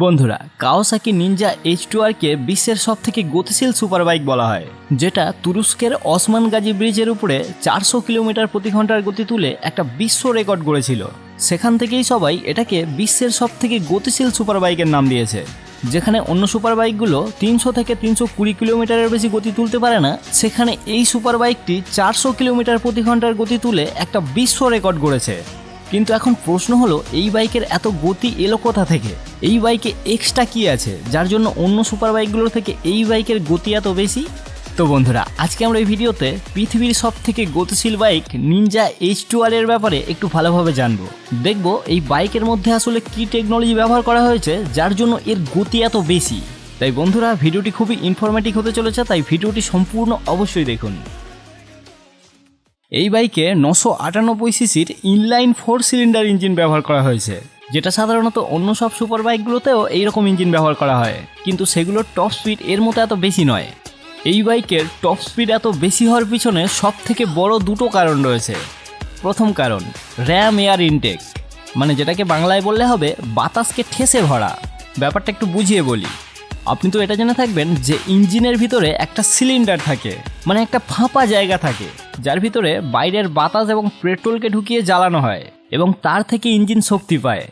বন্ধুরা, Kawasaki Ninja H2R কে বিশ্বের সবথেকে গতিশীল সুপার বাইক বলা হয়, যেটা তুরস্কের ওসমান গাজী ব্রিজের উপরে 400 কিলোমিটার প্রতি ঘন্টার গতি তুলে একটা বিশ্ব রেকর্ড গড়েছিল। সেখান থেকেই সবাই এটাকে বিশ্বের সবথেকে গতিশীল সুপার বাইকের নাম দিয়েছে। যেখানে অন্য সুপার বাইকগুলো 300 থেকে 320 কিলোমিটারের বেশি গতি তুলতে পারে না, সেখানে এই সুপার বাইকটি 400 কিলোমিটার প্রতি ঘন্টার গতি তুলে একটা বিশ্ব রেকর্ড গড়েছে। কিন্তু এখন প্রশ্ন হলো, এই বাইকের এত গতি এলো কোথা থেকে? এই বাইকে এক্সট্রা কি আছে যার জন্য অন্য সুপার বাইকগুলোর থেকে এই বাইকের গতি এত বেশি? তো বন্ধুরা, আজকে আমরা এই ভিডিওতে পৃথিবীর সবথেকে গতিশীল বাইক নিনজা H2R এর ব্যাপারে একটু ভালোভাবে জানবো। দেখব এই বাইকের মধ্যে আসলে কি টেকনোলজি ব্যবহার করা হয়েছে যার জন্য এর গতি এত বেশি। তাই বন্ধুরা, ভিডিওটি খুবই ইনফরমেটিভ হতে চলেছে, তাই ভিডিওটি সম্পূর্ণ অবশ্যই দেখুন। এই বাইকে 998 সিসির ইনলাইন 4 সিলিন্ডার ইঞ্জিন ব্যবহার করা হয়েছে, যেটা সাধারণত অন্য সব সুপার বাইকগুলোতেও এইরকম ইঞ্জিন ব্যবহার করা হয়, কিন্তু সেগুলোর টপ স্পিড এর মতো এত বেশি নয়। এই বাইকের টপ স্পিড এত বেশি হওয়ার পিছনে সব থেকে বড় দুটো কারণ রয়েছে। প্রথম কারণ, র্যাম এয়ার ইনটেক, মানে যেটাকে বাংলায় বললে হবে বাতাসকে ঠেসে ভরা। ব্যাপারটা একটু বুঝিয়ে বলি। আপনি তো এটা জেনে থাকবেন যে ইঞ্জিনের ভিতরে একটা সিলিন্ডার থাকে, মানে একটা ফাঁপা জায়গা থাকে, যার ভিতরে বাইরের বাতাস এবং পেট্রোলকে ঢুকিয়ে জ্বালানো হয় এবং তার থেকে ইঞ্জিন শক্তি পায়।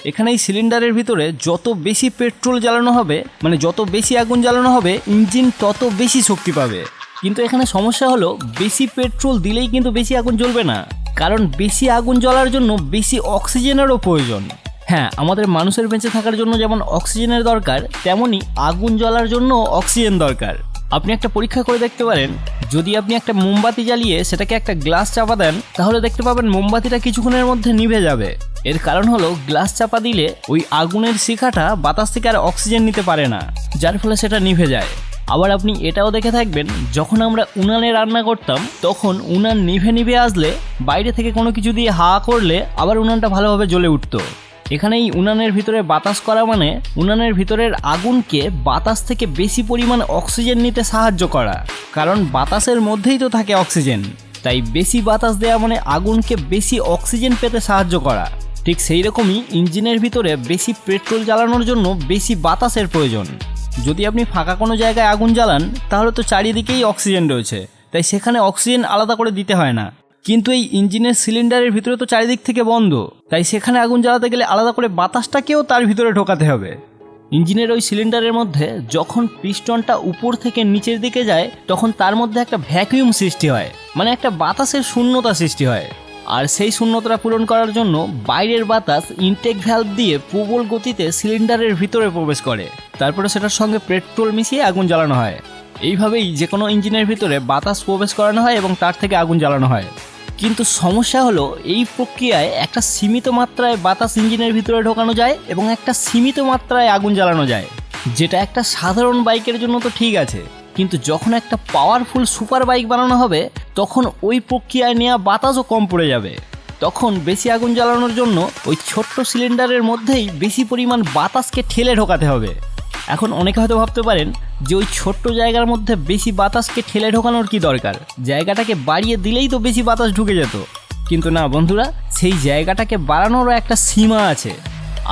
এখানে এই সিলিন্ডারের ভিতরে যত বেশি পেট্রোল জ্বালানো হবে, মানে যত বেশি আগুন জ্বালানো হবে, ইঞ্জিন তত বেশি শক্তি পাবে। কিন্তু এখানে সমস্যা হলো, বেশি পেট্রোল দিলেই কিন্তু বেশি আগুন জ্বলবে না, কারণ বেশি আগুন জ্বলার জন্য বেশি অক্সিজেনেরও প্রয়োজন। হ্যাঁ, আমাদের মানুষের বেঁচে থাকার জন্য যেমন অক্সিজেনের দরকার, তেমনই আগুন জ্বলার জন্য অক্সিজেন দরকার। আপনি একটা পরীক্ষা করে দেখতে পারেন, যদি আপনি একটা মোমবাতি জ্বালিয়ে সেটাকে একটা গ্লাস চাপা দেন, তাহলে দেখতে পাবেন মোমবাতিটা কিছুক্ষণের মধ্যে নিভে যাবে। এর কারণ হলো, গ্লাস চাপা দিলে ওই আগুনের শিখাটা বাতাস থেকে আর অক্সিজেন নিতে পারে না, যার ফলে সেটা নিভে যায়। আবার আপনি এটাও দেখে থাকবেন, যখন আমরা উনানে রান্না করতাম, তখন উনান নিভে নিভে আসলে বাইরে থেকে কোনো কিছু দিয়ে হাওয়া করলে আবার উনানটা ভালোভাবে জ্বলে উঠতো। এখানে এই উনানের ভিতরে বাতাস করা মানে উনানের ভিতরের আগুনকে বাতাস থেকে বেশি পরিমাণ অক্সিজেন নিতে সাহায্য করা, কারণ বাতাসের মধ্যেই তো থাকে অক্সিজেন। তাই বেশি বাতাস দেওয়া মানে আগুনকে বেশি অক্সিজেন পেতে সাহায্য করা। ঠিক সেই রকমই ইঞ্জিনের ভিতরে বেশি পেট্রোল জ্বালানোর জন্য বেশি বাতাসের প্রয়োজন। যদি আপনি ফাঁকা কোনো জায়গায় আগুন জ্বালান, তাহলে তো চারিদিকেই অক্সিজেন রয়েছে, তাই সেখানে অক্সিজেন আলাদা করে দিতে হয় না। কিন্তু এই ইঞ্জিনের সিলিন্ডারের ভিতরে তো চারিদিক থেকে বন্ধ, তাই সেখানে আগুন জ্বালাতে গেলে আলাদা করে বাতাসটাকেও তার ভিতরে ঢোকাতে হবে। ইঞ্জিনের ওই সিলিন্ডারের মধ্যে যখন পিস্টনটা উপর থেকে নিচের দিকে যায়, তখন তার মধ্যে একটা ভ্যাকুয়াম সৃষ্টি হয়, মানে একটা বাতাসের শূন্যতা সৃষ্টি হয়। আর সেই শূন্যতাটা পূরণ করার জন্য বাইরের বাতাস ইনটেক ভ্যালভ দিয়ে প্রবল গতিতে সিলিন্ডারের ভিতরে প্রবেশ করে, তারপরে সেটার সঙ্গে পেট্রোল মিশিয়ে আগুন জ্বালানো হয়। এইভাবেই যে কোনো ইঞ্জিনের ভিতরে বাতাস প্রবেশ করানো হয় এবং তার থেকে আগুন জ্বালানো হয়। কিন্তু সমস্যা হলো, এই প্রক্রিয়ায় একটা সীমিত মাত্রায় বাতাস ইঞ্জিনের ভিতরে ঢোকানো যায় এবং একটা সীমিত মাত্রায় আগুন জ্বালানো যায়, যেটা একটা সাধারণ বাইকের জন্য তো ঠিক আছে, কিন্তু যখন একটা পাওয়ারফুল সুপার বাইক বানানো হবে, তখন ওই প্রক্রিয়ায় নেওয়া বাতাসও কম পড়ে যাবে। তখন বেশি আগুন জ্বালানোর জন্য ওই ছোট্ট সিলিন্ডারের মধ্যেই বেশি পরিমাণ বাতাসকে ঠেলে ঢোকাতে হবে। এখন অনেকে হয়তো ভাবতে পারেন যে ওই ছোট্ট জায়গার মধ্যে বেশি বাতাসকে ঠেলে ঢোকানোর কি দরকার, জায়গাটাকে বাড়িয়ে দিলেই তো বেশি বাতাস ঢুকে যেত। কিন্তু না বন্ধুরা, সেই জায়গাটাকে বাড়ানোরও একটা সীমা আছে।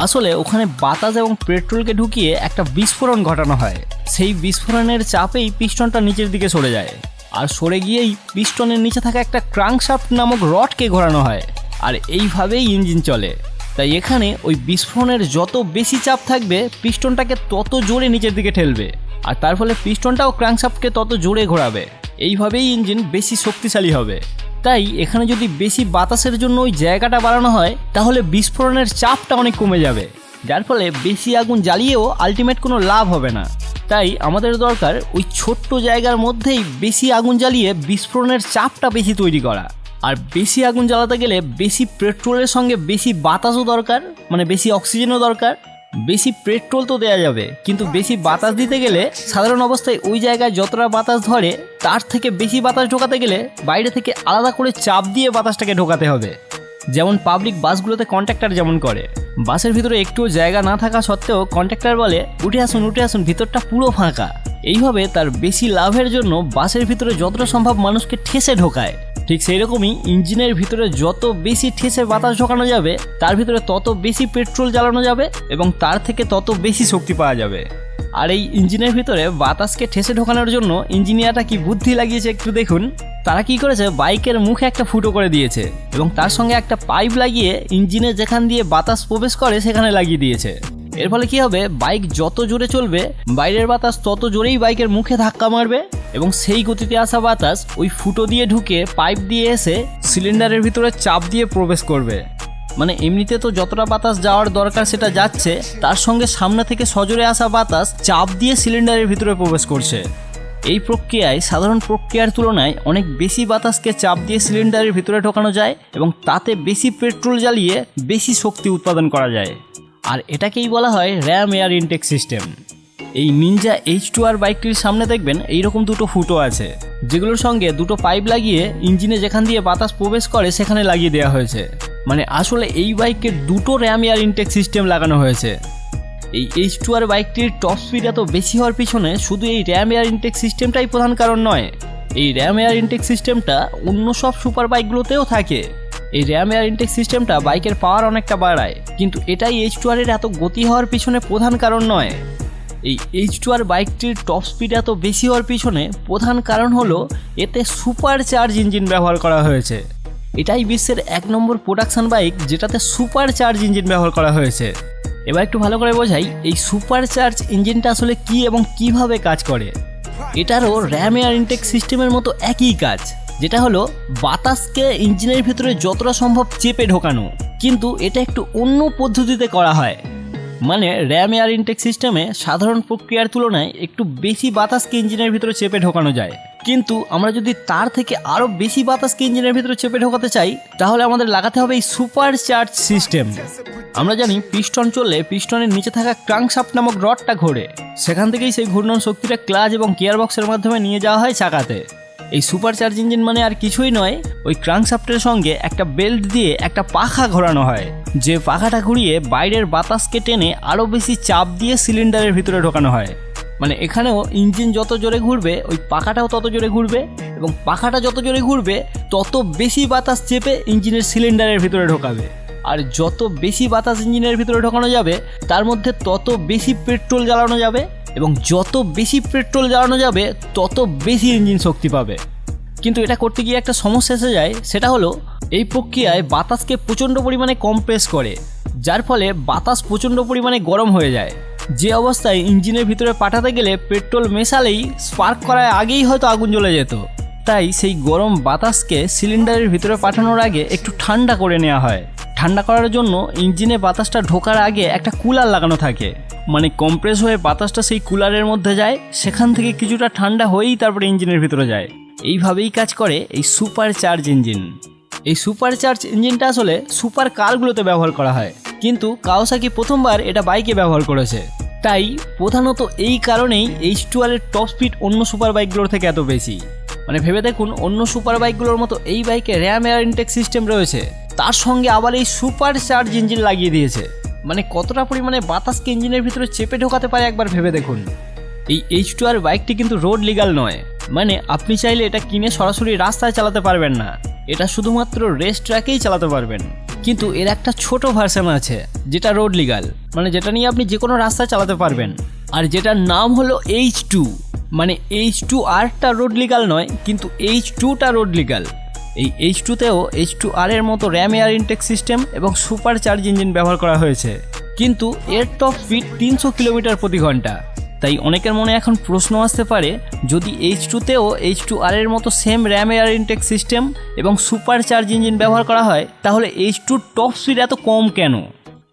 আসলে ওখানে বাতাস এবং পেট্রোলকে ঢুকিয়ে একটা বিস্ফোরণ ঘটানো হয়। সেই বিস্ফোরণের চাপেই পিস্টনটা নিচের দিকে সরে যায়, আর সরে গিয়েই পিস্টনের নিচে থাকা একটা ক্রাঙ্কশাফট নামক রডকে ঘোরানো হয়, আর এইভাবেই ইঞ্জিন চলে। তাই এখানে ওই বিস্ফোরণের যত বেশি চাপ থাকবে, পিস্টনটাকে তত জোরে নিচের দিকে ঠেলবে, আর তার ফলে পিস্টনটাও ক্র্যাঙ্কশাফটকে তত জোরে ঘোরাবে। এইভাবেই ইঞ্জিন বেশি শক্তিশালী হবে। তাই এখানে যদি বেশি বাতাসের জন্য ওই জায়গাটা বাড়ানো হয়, তাহলে বিস্ফোরণের চাপটা অনেক কমে যাবে, যার ফলে বেশি আগুন জ্বালিয়েও আলটিমেট কোনো লাভ হবে না। তাই আমাদের দরকার ওই ছোট্ট জায়গার মধ্যেই বেশি আগুন জ্বালিয়ে বিস্ফোরণের চাপটা বেশি তৈরি করা। আর বেশি আগুন জ্বালাতে গেলে বেশি পেট্রোলের সঙ্গে বেশি বাতাসও দরকার, মানে বেশি অক্সিজেনও দরকার। বেশি পেট্রোল তো দেওয়া যাবে, কিন্তু বেশি বাতাস দিতে গেলে সাধারণ অবস্থায় ওই জায়গায় যতটা বাতাস ধরে, তার থেকে বেশি বাতাস ঢোকাতে গেলে বাইরে থেকে আলাদা করে চাপ দিয়ে বাতাসটাকে ঢোকাতে হবে। যেমন পাবলিক বাসগুলোতে কন্ট্রাক্টর যেমন করে, বাসের ভিতরে একটুও জায়গা না থাকা সত্ত্বেও কন্ট্রাক্টর বলে, উঠে আসুন, ভিতরটা পুরো ফাঁকা। এইভাবে তার বেশি লাভের জন্য বাসের ভিতরে যতটা সম্ভব মানুষকে ঠেসে ঢোকায়। ঠিক সেই রকমই ইঞ্জিনের ভিতরে যত বেশি ঠেসে বাতাস ঢোকানো যাবে তার ভিতরে তত বেশি পেট্রোল জ্বালানো যাবে এবং তার থেকে তত বেশি শক্তি পাওয়া যাবে। আর এই ইঞ্জিনের ভিতরে বাতাসকে ঠেসে ঢোকানোর জন্য ইঞ্জিনিয়াররা কি বুদ্ধি লাগিয়েছে একটু দেখুন। তারা কি করেছে, বাইকের মুখে একটা ফুটো করে দিয়েছে এবং তার সঙ্গে একটা পাইপ লাগিয়ে ইঞ্জিনে যেখান দিয়ে বাতাস প্রবেশ করে সেখানে লাগিয়ে দিয়েছে। এর ফলে কি হবে, বাইক যত জোরে চলবে বাইরের বাতাস তত জোরেই বাইকের মুখে ধাক্কা মারবে এবং সেই গতিতে আসা বাতাস ওই ফুটো দিয়ে ঢুকে পাইপ দিয়ে এসে সিলিন্ডারের ভিতরে চাপ দিয়ে প্রবেশ করবে। মানে এমনিতে তো যতটা বাতাস যাওয়ার দরকার সেটা যাচ্ছে, তার সঙ্গে সামনে থেকে সজোরে আসা বাতাস চাপ দিয়ে সিলিন্ডারের ভিতরে প্রবেশ করছে। এই প্রক্রিয়ায় সাধারণ প্রক্রিয়ার তুলনায় অনেক বেশি বাতাসকে চাপ দিয়ে সিলিন্ডারের ভিতরে ঢোকানো যায় এবং তাতে বেশি পেট্রোল জ্বালিয়ে বেশি শক্তি উৎপাদন করা যায়। আর এটাকেই বলা হয় র্যাম এয়ার ইনটেক সিস্টেম। এই নিনজা H2R বাইকটির সামনে দেখবেন এইরকম দুটো ফুটো আছে, যেগুলোর সঙ্গে দুটো পাইপ লাগিয়ে ইঞ্জিনে যেখান দিয়ে বাতাস প্রবেশ করে সেখানে লাগিয়ে দেওয়া হয়েছে। মানে আসলে এই বাইকের দুটো র্যাম এয়ার ইনটেক সিস্টেম লাগানো হয়েছে। এই H2R বাইকটির টপ স্পিড এত বেশি হওয়ার পিছনে শুধু এই র্যাম এয়ার ইনটেক সিস্টেমটাই প্রধান কারণ নয়, এই র্যাম এয়ার ইনটেক সিস্টেমটা অন্য সব সুপার বাইকগুলোতেও থাকে। এই র্যাম এয়ার ইনটেক সিস্টেমটা বাইকের পাওয়ার অনেকটা বাড়ায়, কিন্তু এটাই H2R এর এত গতি হওয়ার পিছনে প্রধান কারণ নয়। এই H2R বাইকটির টপ স্পিড এত বেশি হওয়ার পিছনে প্রধান কারণ হলো এতে সুপার চার্জ ইঞ্জিন ব্যবহার করা হয়েছে। এটাই বিশ্বের 1 নম্বর প্রোডাকশন বাইক যেটাতে সুপার চার্জ ইঞ্জিন ব্যবহার করা হয়েছে। এবার একটু ভালো করে বোঝাই এই সুপার চার্জ ইঞ্জিনটা আসলে কি এবং কিভাবে কাজ করে। এটারও র্যাম এয়ার ইনটেক সিস্টেমের মতো একই কাজ, যেটা হলো বাতাসকে ইঞ্জিনের ভিতরে যতটা সম্ভব চেপে ঢোকানো, কিন্তু এটা একটু অন্য পদ্ধতিতে করা হয়। মানে র্যাম এয়ার ইনটেক সিস্টেমে সাধারণ প্রক্রিয়ার তুলনায় একটু বেশি বাতাসকে ইঞ্জিনের ভিতরে চেপে ঢোকানো যায়, কিন্তু আমরা যদি তার থেকে আরও বেশি বাতাসকে ইঞ্জিনের ভিতরে চেপে ঢোকাতে চাই তাহলে আমাদের লাগাতে হবে এই সুপার চার্জ সিস্টেম। আমরা জানি পিস্টন চললে পিস্টনের নিচে থাকা ক্রাঙ্কশাফট নামক রডটা ঘোরে, সেখান থেকেই সেই ঘূর্ণন শক্তিটা ক্লাচ এবং গিয়ারবক্সের মাধ্যমে নিয়ে যাওয়া হয় চাকাতে। এই সুপার চার্জ ইঞ্জিন মানে আর কিছুই নয়, ওই ক্রাঙ্কশাফটের সঙ্গে একটা বেল্ট দিয়ে একটা পাখা ঘোরানো হয়, যে পাখাটা ঘুরিয়ে বাইরের বাতাসকে টেনে আরও বেশি চাপ দিয়ে সিলিন্ডারের ভিতরে ঢোকানো হয়। মানে এখানেও ইঞ্জিন যত জোরে ঘুরবে ওই পাখাটাও তত জোরে ঘুরবে এবং পাখাটা যত জোরে ঘুরবে তত বেশি বাতাস চেপে ইঞ্জিনের সিলিন্ডারের ভিতরে ঢোকাবে। আর যত বেশি বাতাস ইঞ্জিনের ভিতরে ঢোকানো যাবে তার মধ্যে তত বেশি পেট্রোল জ্বালানো যাবে এবং যত বেশি পেট্রোল জ্বালানো যাবে তত বেশি ইঞ্জিন শক্তি পাবে। কিন্তু এটা করতে গিয়ে একটা সমস্যা এসে যায়, সেটা হলো এই প্রক্রিয়ায় বাতাসকে প্রচণ্ড পরিমাণে কম্প্রেস করে, যার ফলে বাতাস প্রচণ্ড পরিমাণে গরম হয়ে যায়, যে অবস্থায় ইঞ্জিনের ভিতরে পাঠাতে গেলে পেট্রোল মেশালেই স্পার্ক করার আগেই হয়তো আগুন জ্বলে যেত। তাই সেই গরম বাতাসকে সিলিন্ডারের ভিতরে পাঠানোর আগে একটু ঠান্ডা করে নেওয়া হয়। ঠান্ডা করার জন্য ইঞ্জিনে বাতাসটা ঢোকার আগে একটা কুলার লাগানো থাকে, মানে কম্প্রেস হয়ে বাতাসটা সেই কুলারের মধ্যে যায়, সেখান থেকে কিছুটা ঠান্ডা হয়েই তারপরে ইঞ্জিনের ভিতরে যায়। এইভাবেই কাজ করে এই সুপার চার্জ ইঞ্জিন। এই সুপার চার্জ ইঞ্জিনটা আসলে সুপার কারগুলোতে ব্যবহার করা হয়, কিন্তু কাওয়াসাকি প্রথমবার এটা বাইকে ব্যবহার করেছে। তাই প্রধানত এই কারণেই H2R এর টপ স্পিড অন্য সুপার বাইকগুলোর থেকে এত বেশি। মানে ভেবে দেখুন, অন্য সুপার বাইকগুলোর মতো এই বাইকে র্যাম এয়ার ইনটেক সিস্টেম রয়েছে, তার সঙ্গে আবার এই সুপার চার্জ ইঞ্জিন লাগিয়ে দিয়েছে। মানে কতটা পরিমাণে বাতাসকে ইঞ্জিনের ভিতরে চেপে ঢোকাতে পারে একবার ভেবে দেখুন। এই H2R বাইকটি কিন্তু রোড লিগাল নয়, মানে আপনি চাইলে এটা কিনে সরাসরি রাস্তায় চালাতে পারবেন না, এটা শুধুমাত্র রেস ট্র্যাকেই চালাতে পারবেন। কিন্তু এর একটা ছোট ভার্সন আছে যেটা রোড লিগাল, মানে যেটা নিয়ে আপনি যে কোনো রাস্তায় চালাতে পারবেন, আর যেটার নাম হলো H2। মানে H2Rটা রোড লিগাল নয়, কিন্তু H2টা রোড লিগাল। এই H2তেও H2R এর মতো র্যাম এয়ার ইনটেক সিস্টেম এবং সুপার চার্জ ইঞ্জিন ব্যবহার করা হয়েছে, কিন্তু এর টপ স্পিড 300 কিলোমিটার প্রতি ঘন্টা। তাই অনেকের মনে এখন প্রশ্ন আসতে পারে, যদি H2তেও H2R এর মতো same RAM air intact system এবং সুপার চার্জ ইঞ্জিন ব্যবহার করা হয় তাহলে H2 টপ স্পিড এত কম কেন?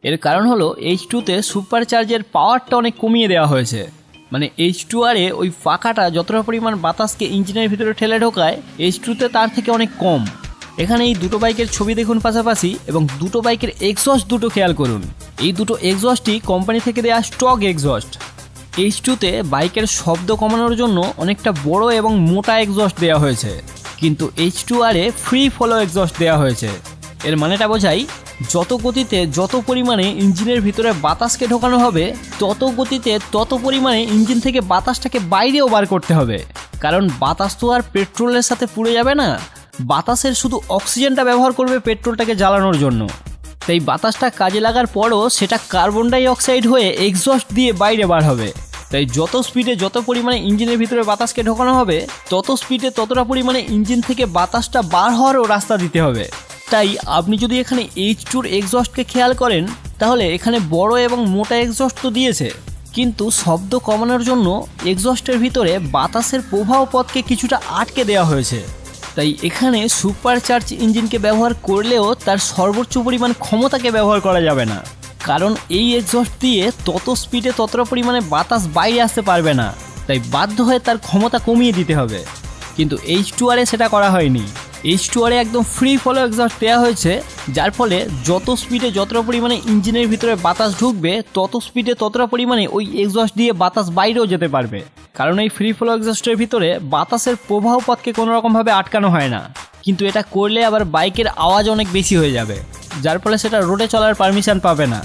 এর কারণ হলো H2তে সুপার চার্জের পাওয়ারটা অনেক কমিয়ে দেওয়া হয়েছে। মানে H2R এ ওই পাখাটা যতটা পরিমাণ বাতাসকে ইঞ্জিনের ভিতরে ঠেলে ঢোকায়, H2তে তার থেকে অনেক কম। এখানে এই দুটো বাইকের ছবি দেখুন পাশাপাশি, এবং দুটো বাইকের এক্সস্ট দুটো খেয়াল করুন। এই দুটো এক্সস্টই কোম্পানি থেকে দেওয়া স্টক এক্সস্ট। H2তে বাইকের শব্দ কমানোর জন্য অনেকটা বড় এবং মোটা এক্সস্ট দেওয়া হয়েছে, কিন্তু H2R এ ফ্রি ফলো এক্সস্ট দেওয়া হয়েছে। এর মানেটা বোঝাই, যত গতিতে যত পরিমাণে ইঞ্জিনের ভিতরে বাতাসকে ঢোকানো হবে তত গতিতে তত পরিমাণে ইঞ্জিন থেকে বাতাসটাকে বাইরেও বার করতে হবে, কারণ বাতাস তো আর পেট্রোলের সাথে পুড়ে যাবে না, বাতাসের শুধু অক্সিজেনটা ব্যবহার করবে পেট্রোলটাকে জ্বালানোর জন্য। তাই বাতাসটা কাজে লাগার পরও সেটা কার্বন ডাই অক্সাইড হয়ে এক্সস্ট দিয়ে বাইরে বার হবে। তাই যত স্পিডে যত পরিমাণে ইঞ্জিনের ভিতরে বাতাসকে ঢোকানো হবে, তত স্পিডে ততটা পরিমাণে ইঞ্জিন থেকে বাতাসটা বার হওয়ারও রাস্তা দিতে হবে। তাই আপনি যদি এখানে H2 এক্সস্টকে খেয়াল করেন, তাহলে এখানে বড় এবং মোটা এক্সস্ট তো দিয়েছে, কিন্তু শব্দ কমানোর জন্য এক্সস্টের ভিতরে বাতাসের প্রবাহ পথকে কিছুটা আটকে দেওয়া হয়েছে। তাই এখানে সুপারচার্জ ইঞ্জিনকে ব্যবহার করলেও তার সর্বোচ্চ পরিমাণ ক্ষমতাকে ব্যবহার করা যাবে না, কারণ এই এক্সস্ট দিয়ে তত স্পিডে ততটা পরিমাণে বাতাস বাইরে আসতে পারবে না। তাই বাধ্য হয়ে তার ক্ষমতা কমিয়ে দিতে হবে। কিন্তু H2 সেটা করা হয়নি। H2 একদম ফ্রি ফলো এক্সস্ট দেওয়া হয়েছে, যার ফলে যত স্পিডে যতটা পরিমাণে ইঞ্জিনের ভিতরে বাতাস ঢুকবে, তত স্পিডে ততটা পরিমাণে ওই এক্সস্ট দিয়ে বাতাস বাইরেও যেতে পারবে। কারণ এই ফ্রি ফলো এক্সস্টের ভিতরে বাতাসের প্রবাহ পথকে কোনো রকমভাবে আটকানো হয় না। কিন্তু এটা করলে আবার বাইকের আওয়াজ অনেক বেশি হয়ে যাবে, যার ফলে সেটা রোডে চলার পারমিশন পাবে না।